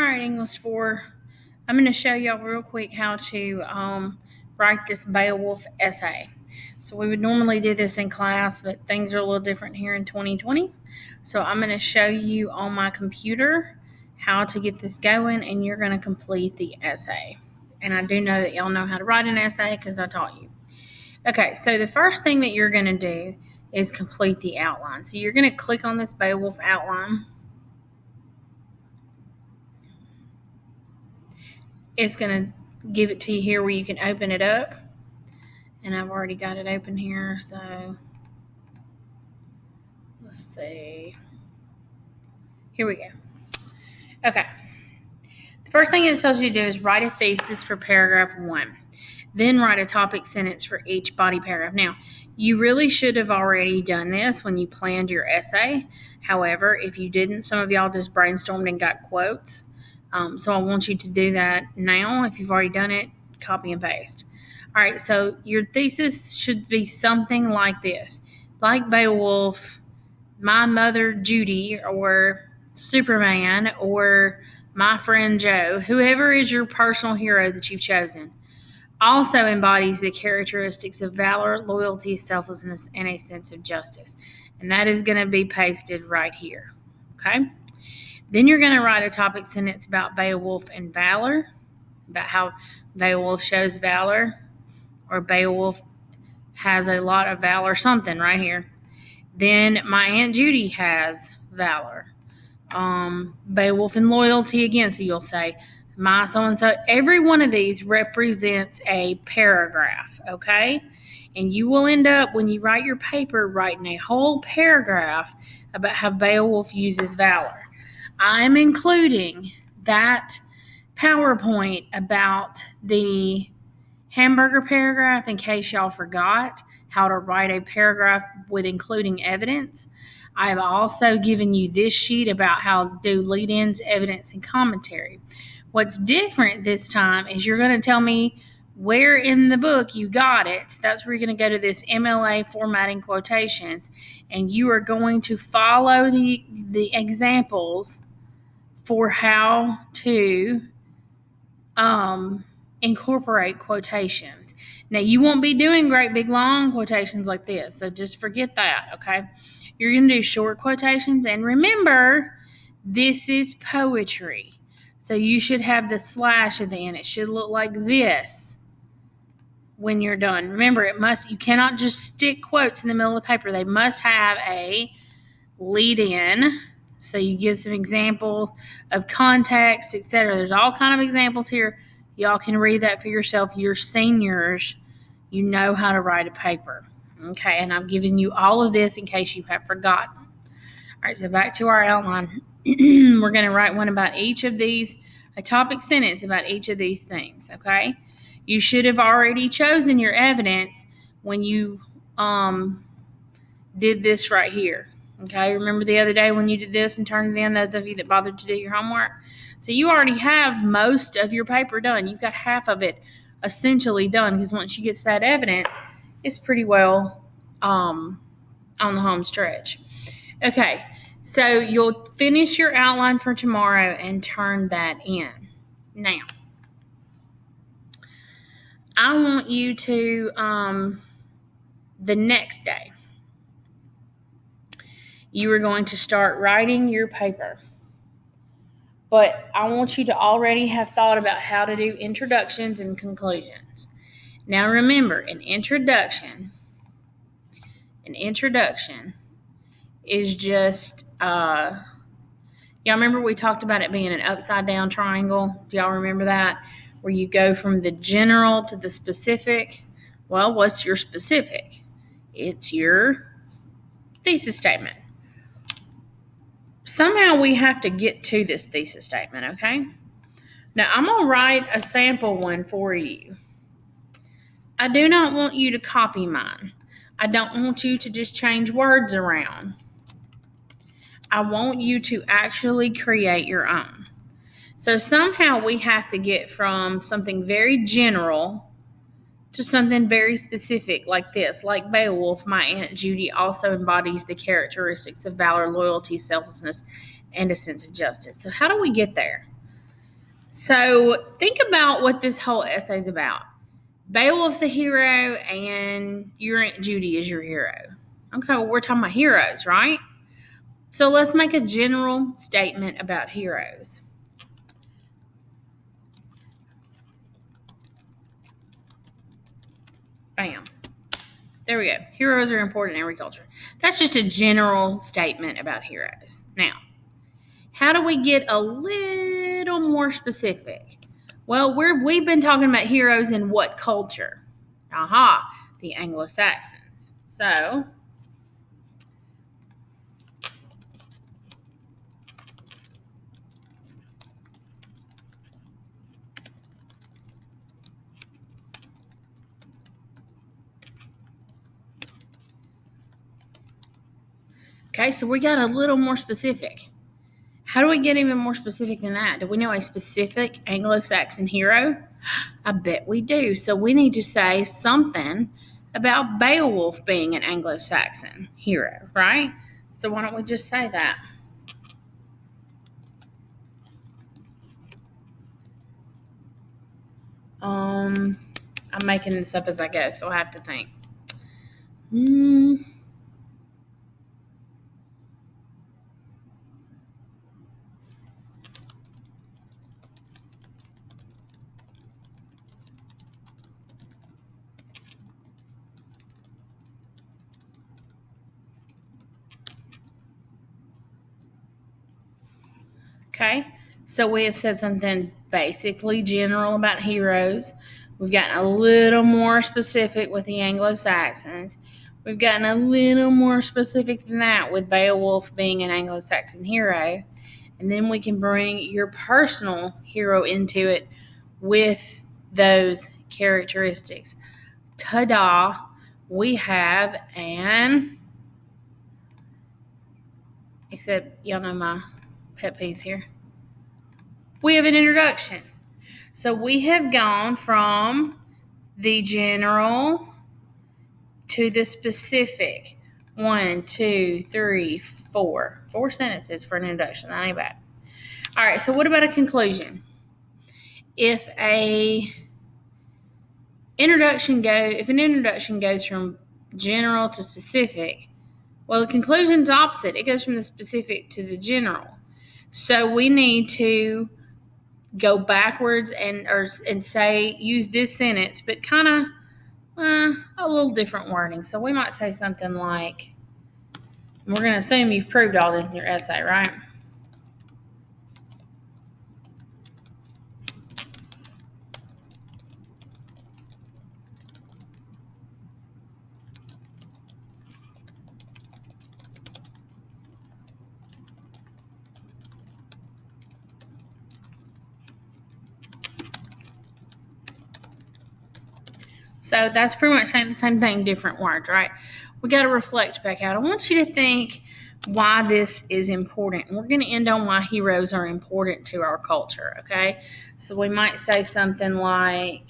Alright, English 4. I'm going to show y'all real quick how to write this Beowulf essay. So we would normally do this in class, but things are a little different here in 2020. So I'm going to show you on my computer how to get this going, and you're going to complete the essay. And I do know that y'all know how to write an essay because I taught you. Okay, so the first thing that you're going to do is complete the outline. So you're going to click on this Beowulf outline. It's going to give it to you here where you can open it up. And I've already got it open here, so let's see. Here we go. Okay. The first thing it tells you to do is write a thesis for paragraph 1. Then write a topic sentence for each body paragraph. Now, you really should have already done this when you planned your essay. However, if you didn't, some of y'all just brainstormed and got quotes. So I want you to do that now. If you've already done it, copy and paste. All right, so your thesis should be something like this. Like Beowulf, my mother Judy, or Superman, or my friend Joe, whoever is your personal hero that you've chosen, also embodies the characteristics of valor, loyalty, selflessness, and a sense of justice. And that is going to be pasted right here. Okay? Then you're going to write a topic sentence about Beowulf and valor, about how Beowulf shows valor, or Beowulf has a lot of valor, something right here. Then my Aunt Judy has valor. Beowulf and loyalty again, so you'll say, my so-and-so. Every one of these represents a paragraph, okay? And you will end up, when you write your paper, writing a whole paragraph about how Beowulf uses valor. I'm including that PowerPoint about the hamburger paragraph in case y'all forgot how to write a paragraph with including evidence. I have also given you this sheet about how to do lead-ins, evidence, and commentary. What's different this time is you're going to tell me where in the book you got it. That's where you're going to go to this MLA formatting quotations, and you are going to follow the examples for how to incorporate quotations. Now, you won't be doing great big long quotations like this, so just forget that, okay? You're going to do short quotations, and remember, this is poetry. So you should have the slash at the end. It should look like this when you're done. Remember, you cannot just stick quotes in the middle of the paper. They must have a lead-in. So you give some examples of context, etc. There's all kind of examples here. Y'all can read that for yourself. You're seniors. You know how to write a paper. Okay, and I've given you all of this in case you have forgotten. All right, so back to our outline. We're going to write one about each of these, a topic sentence about each of these things, okay? You should have already chosen your evidence when you did this right here. Okay, remember the other day when you did this and turned it in, those of you that bothered to do your homework? So you already have most of your paper done. You've got half of it essentially done, because once you get to that evidence, it's pretty well on the home stretch. Okay, so you'll finish your outline for tomorrow and turn that in. Now, I want you to, the next day, you are going to start writing your paper. But I want you to already have thought about how to do introductions and conclusions. Now remember, an introduction is just, y'all remember we talked about it being an upside down triangle? Do y'all remember that? Where you go from the general to the specific. Well, what's your specific? It's your thesis statement. Somehow we have to get to this thesis statement, okay? Now, I'm going to write a sample one for you. I do not want you to copy mine. I don't want you to just change words around. I want you to actually create your own. So somehow we have to get from something very general to something very specific like this. Like Beowulf, my Aunt Judy also embodies the characteristics of valor, loyalty, selflessness, and a sense of justice. So how do we get there? So think about what this whole essay is about. Beowulf's a hero, and your Aunt Judy is your hero. Okay, well, we're talking about heroes, right? So let's make a general statement about heroes. Bam. There we go. Heroes are important in every culture. That's just a general statement about heroes. Now, how do we get a little more specific? Well, we've been talking about heroes in what culture? Aha, the Anglo-Saxons. So, okay, so we got a little more specific. How do we get even more specific than that? Do we know a specific Anglo-Saxon hero? I bet we do. So we need to say something about Beowulf being an Anglo-Saxon hero, right? So why don't we just say that? I'm making this up as I go, so I have to think. Okay, so we have said something basically general about heroes. We've gotten a little more specific with the Anglo-Saxons. We've gotten a little more specific than that with Beowulf being an Anglo-Saxon hero. And then we can bring your personal hero into it with those characteristics. Ta-da! We have except y'all know my pet peeves here. We have an introduction. So we have gone from the general to the specific. 1, 2, 3, 4. 4 sentences for an introduction. That ain't bad. All right, so what about a conclusion? If an introduction goes from general to specific, well, the conclusion's opposite. It goes from the specific to the general. So we need to go backwards and say use this sentence, but kind of a little different wording. So we might say something like, we're going to assume you've proved all this in your essay, right? So that's pretty much saying the same thing, different words, right? We got to reflect back out. I want you to think why this is important. And we're going to end on why heroes are important to our culture, okay? So we might say something like,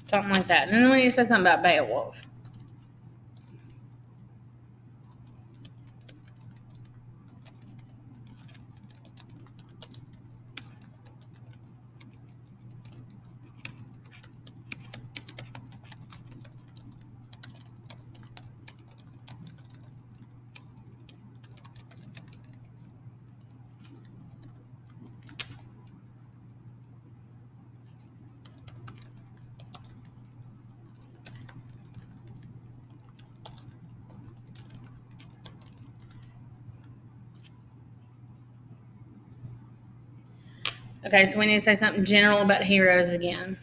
something like that. And then when you say something about Beowulf. Okay, so we need to say something general about heroes again.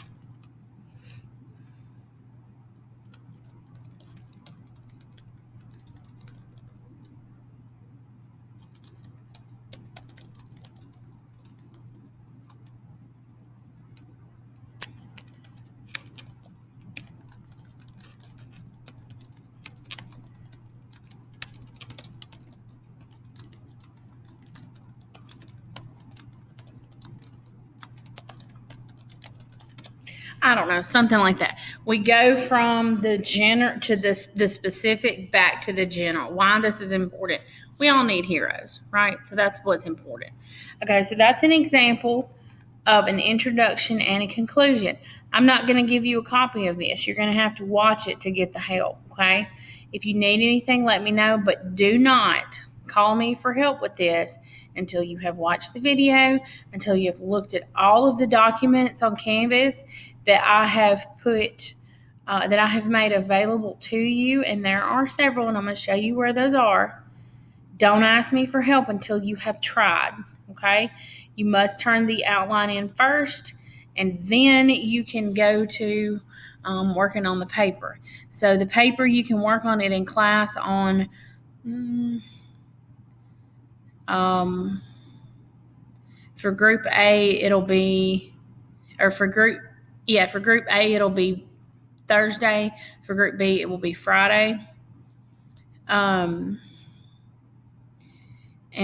I don't know, something like that. We go from the general to the specific back to the general. Why this is important. We all need heroes, right? So that's what's important. Okay, so that's an example of an introduction and a conclusion. I'm not going to give you a copy of this. You're going to have to watch it to get the help, okay? If you need anything, let me know, but do not call me for help with this until you have watched the video, until you have looked at all of the documents on Canvas that I have that I have made available to you, and there are several, and I'm going to show you where those are. Don't ask me for help until you have tried, okay? You must turn the outline in first, and then you can go to working on the paper. So the paper, you can work on it in class on for group A, it'll be, or for group A, it'll be Thursday. For group B, it will be Friday. And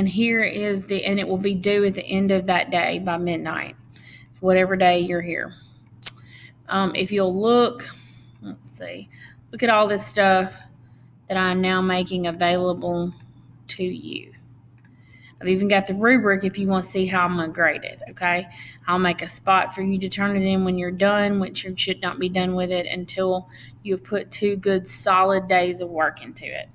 here is and it will be due at the end of that day by midnight, whatever day you're here. If you'll look, let's see, look at all this stuff that I'm now making available to you. I've even got the rubric if you want to see how I'm going to grade it, okay? I'll make a spot for you to turn it in when you're done, which you should not be done with it until you've put 2 good solid days of work into it.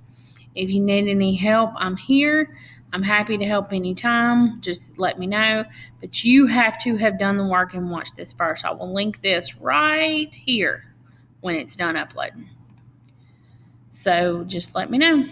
If you need any help, I'm here. I'm happy to help anytime. Just let me know. But you have to have done the work and watch this first. I will link this right here when it's done uploading. So just let me know.